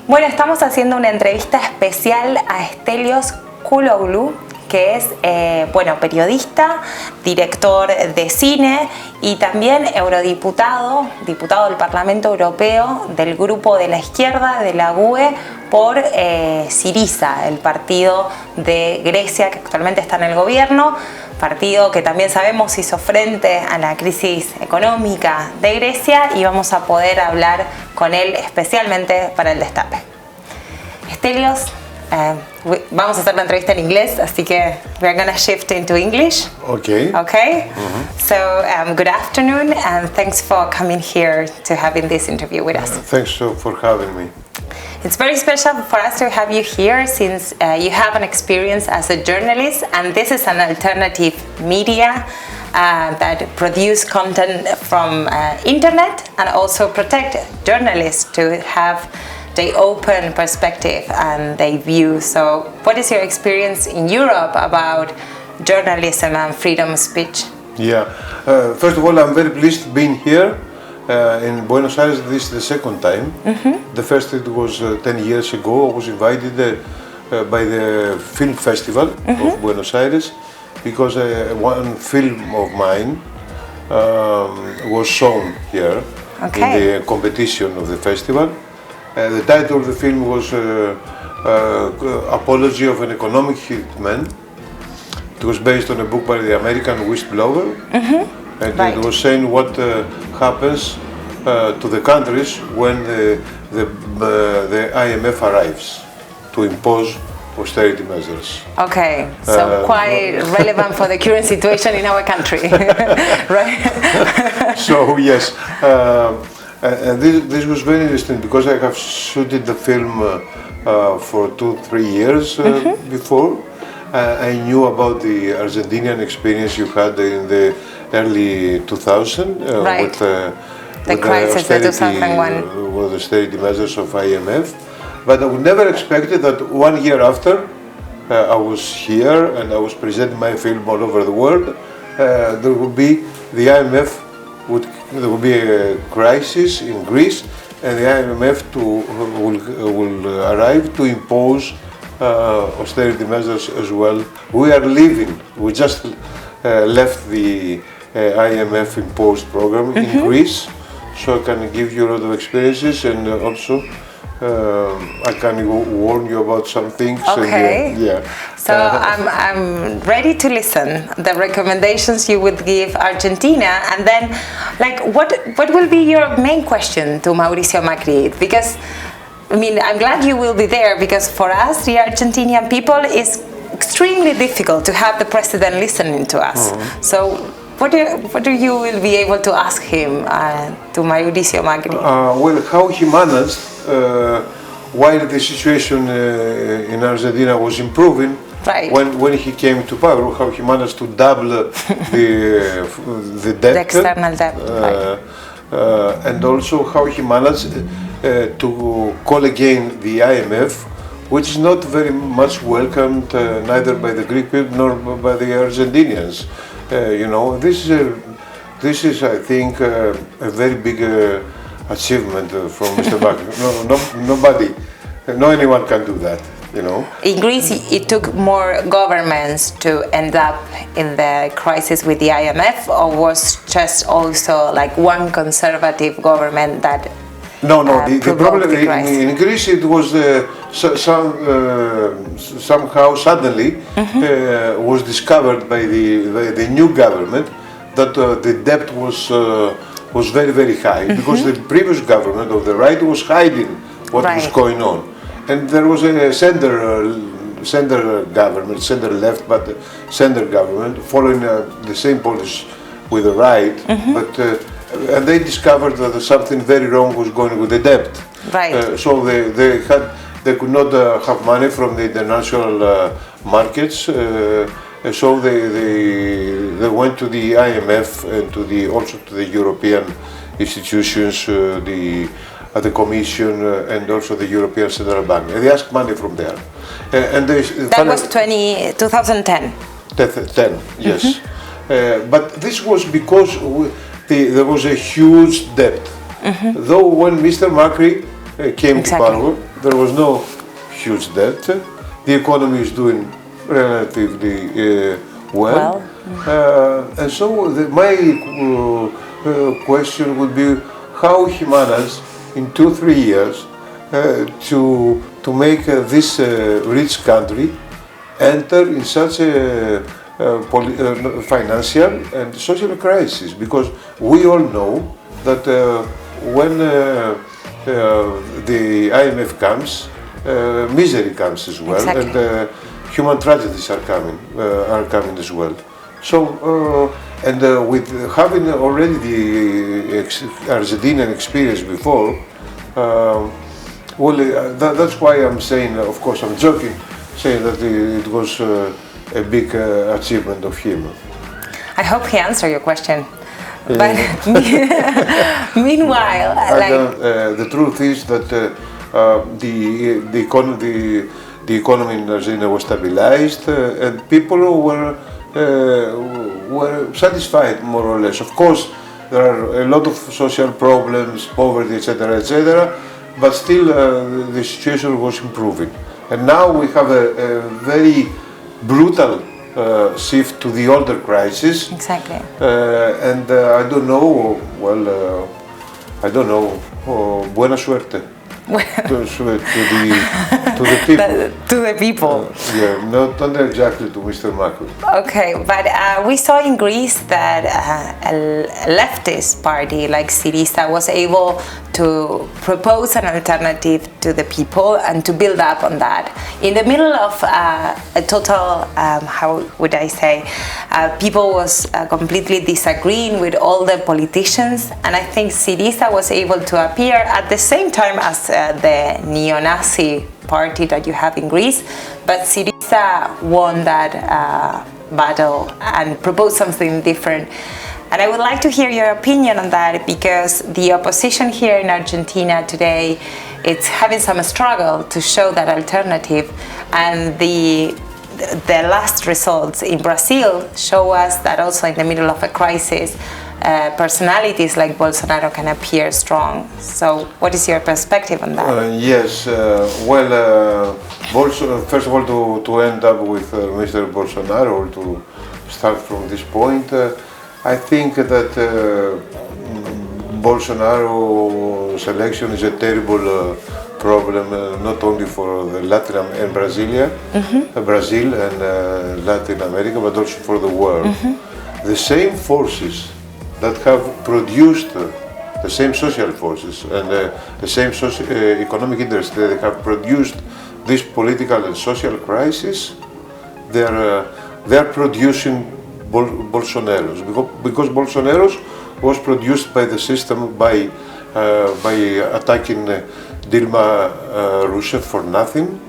Bueno, estamos haciendo una entrevista especial a Stelios Kouloglou, que es periodista, director de cine y también eurodiputado, diputado del Parlamento Europeo del grupo de la izquierda de la UE por Syriza, el partido de Grecia que actualmente está en el gobierno, partido que también sabemos hizo frente a la crisis económica de Grecia, y vamos a poder hablar con él especialmente para el Destape. Stelios, vamos a hacer la entrevista en inglés, así que we're going to shift into English. Okay. Okay. So, good afternoon, and thanks for coming here to having this interview with us. Thanks for having me. It's very special for us to have you here, since you have an experience as a journalist, and this is an alternative media that produce content from internet and also protect journalists to have the open perspective and their view. So what is your experience in Europe about journalism and freedom of speech? Yeah, first of all, I'm very pleased being here in Buenos Aires. This is the second time. The first, it was 10 years ago. I was invited by the film festival of Buenos Aires, because one film of mine was shown here in the competition of the festival. The title of the film was Apology of an Economic Hitman. It was based on a book by the American whistleblower, and it was saying what happens to the countries when the IMF arrives to impose austerity measures. Okay, so quite relevant for the current situation in our country, right? So yes, and this was very interesting, because I have shooted the film for 2-3 years before. I knew about the Argentinian experience you had in the early 2000 with the crisis of 2001, with the austerity measures of IMF. But I would never expected that 1 year after I was here and I was presenting my film all over the world, there would be the IMF. There will be a crisis in Greece, and the IMF will arrive to impose austerity measures as well. We are leaving. We just left the IMF imposed program in Greece, so I can give you a lot of experiences, and also I can warn you about some things. Okay. And, yeah. So I'm ready to listen. The recommendations you would give Argentina, and then, what will be your main question to Mauricio Macri? Because, I'm glad you will be there, because for us, the Argentinian people, it's extremely difficult to have the president listening to us. So, what do you will be able to ask him, to Mauricio Macri? Well, how he managed, while the situation in Argentina was improving, when he came to power, how he managed to double the debt, the external debt, and also how he managed to call again the IMF, which is not very much welcomed neither by the Greek people nor by the Argentinians. This is, I think, a very big achievement from Mr. Macri. No anyone can do that. In Greece, it took more governments to end up in the crisis with the IMF, or was just also one conservative government that? No. The problem in Greece, it was somehow suddenly was discovered by the new government that the debt was very, very high, because the previous government of the right was hiding what was going on. And there was a center government, center left, but center government following the same policy with the right. And they discovered that something very wrong was going with the debt. So they could not have money from the international markets. So they went to the IMF and also to the European institutions, the Commission, and also the European Central Bank. And they asked money from there. That was 2010. 10, yes. But this was because there was a huge debt. Though when Mr. Macri came to power, there was no huge debt. The economy is doing relatively well. And so my question would be how he managed in 2-3 years to make this rich country enter in such a financial and social crisis, because we all know that when the IMF comes, misery comes as well, and human tragedies are coming as well. So, with having already the Argentinian experience before, that's why I'm saying, of course I'm joking, saying that it was a big achievement of him. I hope he answered your question. But meanwhile, the truth is that the economy in Argentina was stabilized, and people were satisfied more or less. Of course, there are a lot of social problems, poverty, etc., but still the situation was improving. And now we have a very brutal shift to the older crisis. Exactly. And I don't know, I don't know, buena suerte to the people. To the people. Yeah, not exactly to Mr. Macron. Okay, but we saw in Greece that a leftist party like Syriza was able to propose an alternative to the people and to build up on that. In the middle of a total, how would I say, people was completely disagreeing with all the politicians, and I think Syriza was able to appear at the same time as the neo-Nazi party that you have in Greece, but Syriza won that battle and proposed something different. And I would like to hear your opinion on that, because the opposition here in Argentina today, it's having some struggle to show that alternative, and the last results in Brazil show us that also in the middle of a crisis, personalities like Bolsonaro can appear strong. So what is your perspective on that? Yes, first of all, to end up with Mr. Bolsonaro, to start from this point, I think that Bolsonaro's election is a terrible problem, not only for the Brazil and Latin America, but also for the world. The same forces that have produced the same social forces and the same economic interests that have produced this political and social crisis, they are producing Bolsonaros, because Bolsonaros was produced by the system by attacking Dilma Rousseff for nothing,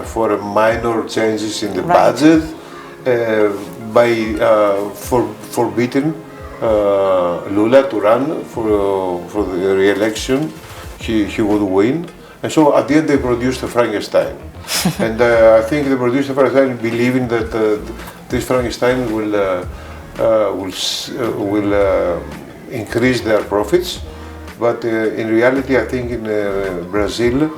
for minor changes in the budget, by forbidding Lula to run for the re-election. He would win, and so at the end they produced a Frankenstein. And I think they produced a Frankenstein believing that this Frankenstein will increase their profits, but in reality, I think in Brazil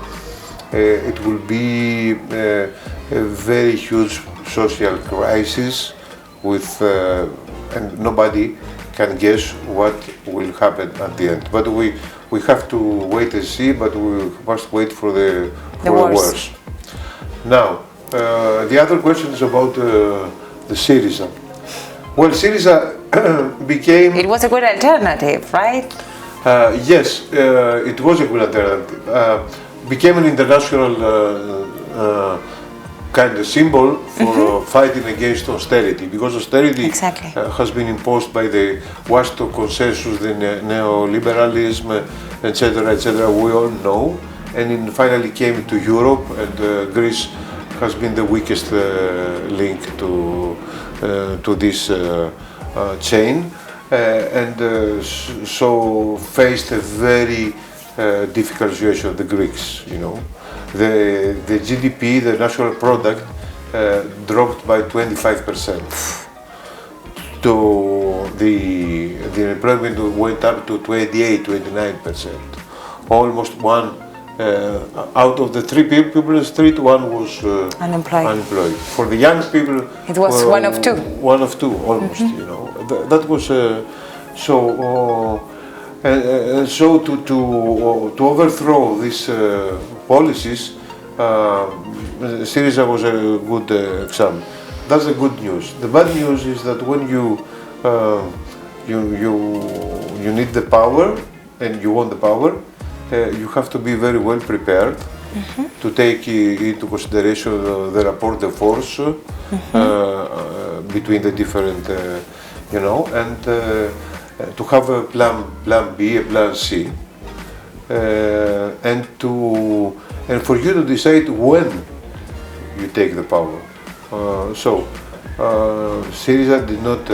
it will be a very huge social crisis with, and nobody can guess what will happen at the end. But we have to wait and see. But we must wait for the worst. Now, the other question is about the Syriza. Well, Syriza became... It was a good alternative, right? Yes, it was a good alternative. Became an international kind of symbol for fighting against austerity, because austerity has been imposed by the Washington Consensus, the neoliberalism, etc., we all know, and it finally came to Europe, and Greece has been the weakest link to this chain, and so faced a very difficult situation of the Greeks, you know. The GDP, the national product, dropped by 25%. The unemployment went up to 28-29%. Almost 1 out of the 3 people in the street, one was unemployed. For the young people, it was one of two. One of two, almost. You know, that was so. And so to overthrow these policies, Syriza was a good example. That's the good news. The bad news is that when you need the power and you want the power, you have to be very well prepared to take into consideration the rapport de force between the different, and to have a plan B, a plan C, and for you to decide when you take the power. Syriza did not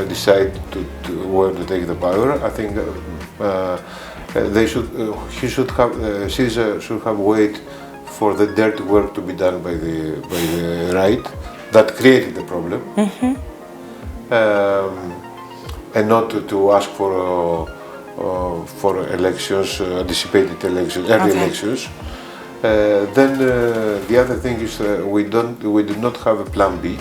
decide when to take the power. I think Syriza should have waited for the dirty work to be done by the right that created the problem, and not to ask for elections, anticipated elections, early elections. Then the other thing is we did not have a plan B.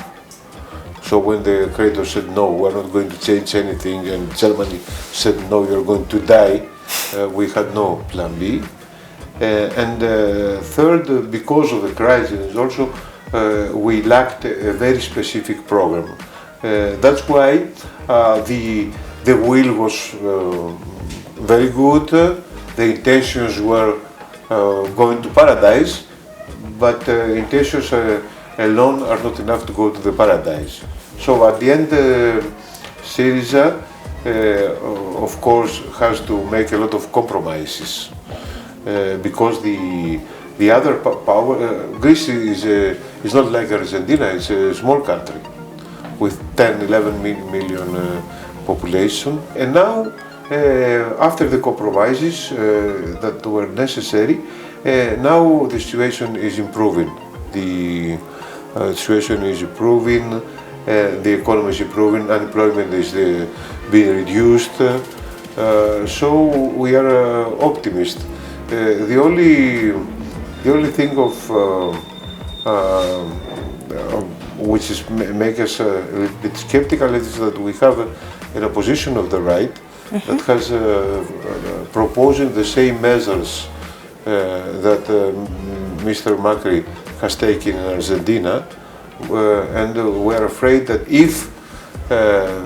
So when the creditors said no, we're not going to change anything, and Germany said no, you're going to die, we had no plan B. And third, because of the crisis, also we lacked a very specific program. That's why the will was very good, the intentions were going to paradise, but intentions alone are not enough to go to the paradise. So at the end, Syriza, of course, has to make a lot of compromises because the other power, Greece is not like Argentina, it's a small country with 10-11 million population, and now after the compromises that were necessary, now the situation is improving. The situation is improving, the economy is improving, unemployment is being reduced, so we are optimists. The only thing which is make us a little bit skeptical is that we have an opposition of the right that has proposing the same measures that Mr. Macri has taken in Argentina, and we're afraid that if the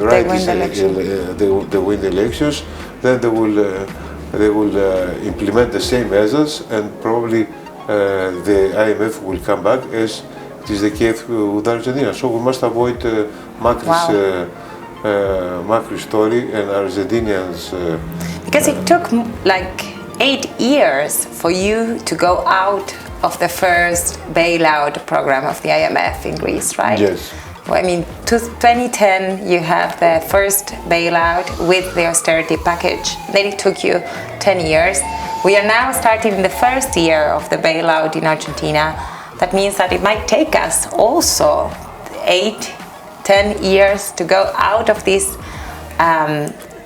right they win the elections, then they will implement the same measures, and probably the IMF will come back as it is the case with Argentina. So we must avoid Macri story and Argentinians. Because it took like 8 years for you to go out of the first bailout program of the IMF in Greece, right? Yes. Well, I mean, 2010 you have the first bailout with the austerity package. Then it took you 10 years. We are now starting the first year of the bailout in Argentina. That means that it might take us also 8-10 years to go out of this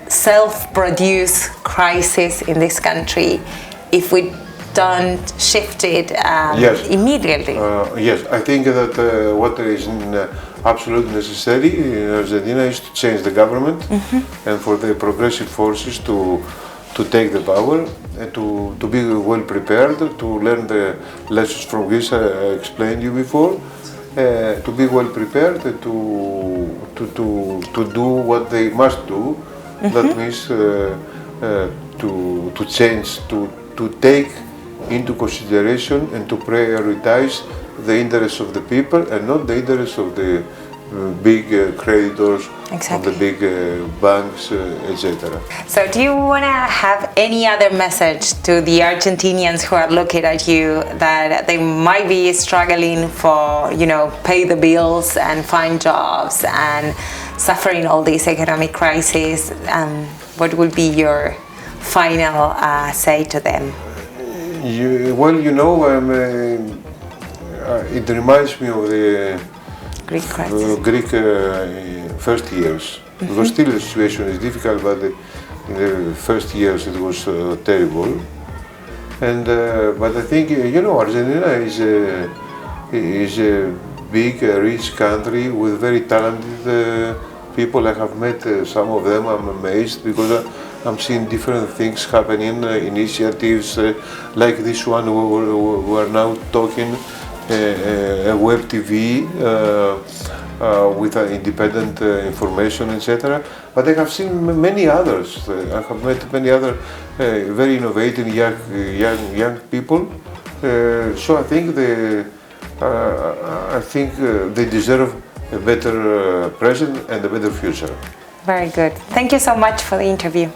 self-produced crisis in this country if we don't shift it immediately. Yes, I think that what is absolutely necessary in Argentina is to change the government and for the progressive forces to take the power and to be well prepared, to learn the lessons from Greece I explained you before, to be well prepared to do what they must do. That means to change, to take into consideration and to prioritize the interests of the people and not the interests of the big creditors, of the big banks, etc. So do you want to have any other message to the Argentinians who are looking at you that they might be struggling for, pay the bills and find jobs and suffering all this economic crisis? What would be your final say to them? It reminds me of the Greek crisis. Greek first years, because still the situation is difficult, but In the first years it was terrible. And but I think Argentina is a big, rich country with very talented people. I have met some of them. I'm amazed because I'm seeing different things happening, initiatives like this one we are now talking, a web TV with independent information, etc. But I have seen many others. I have met many other very innovative young people. So I think they deserve a better present and a better future. Very good. Thank you so much for the interview.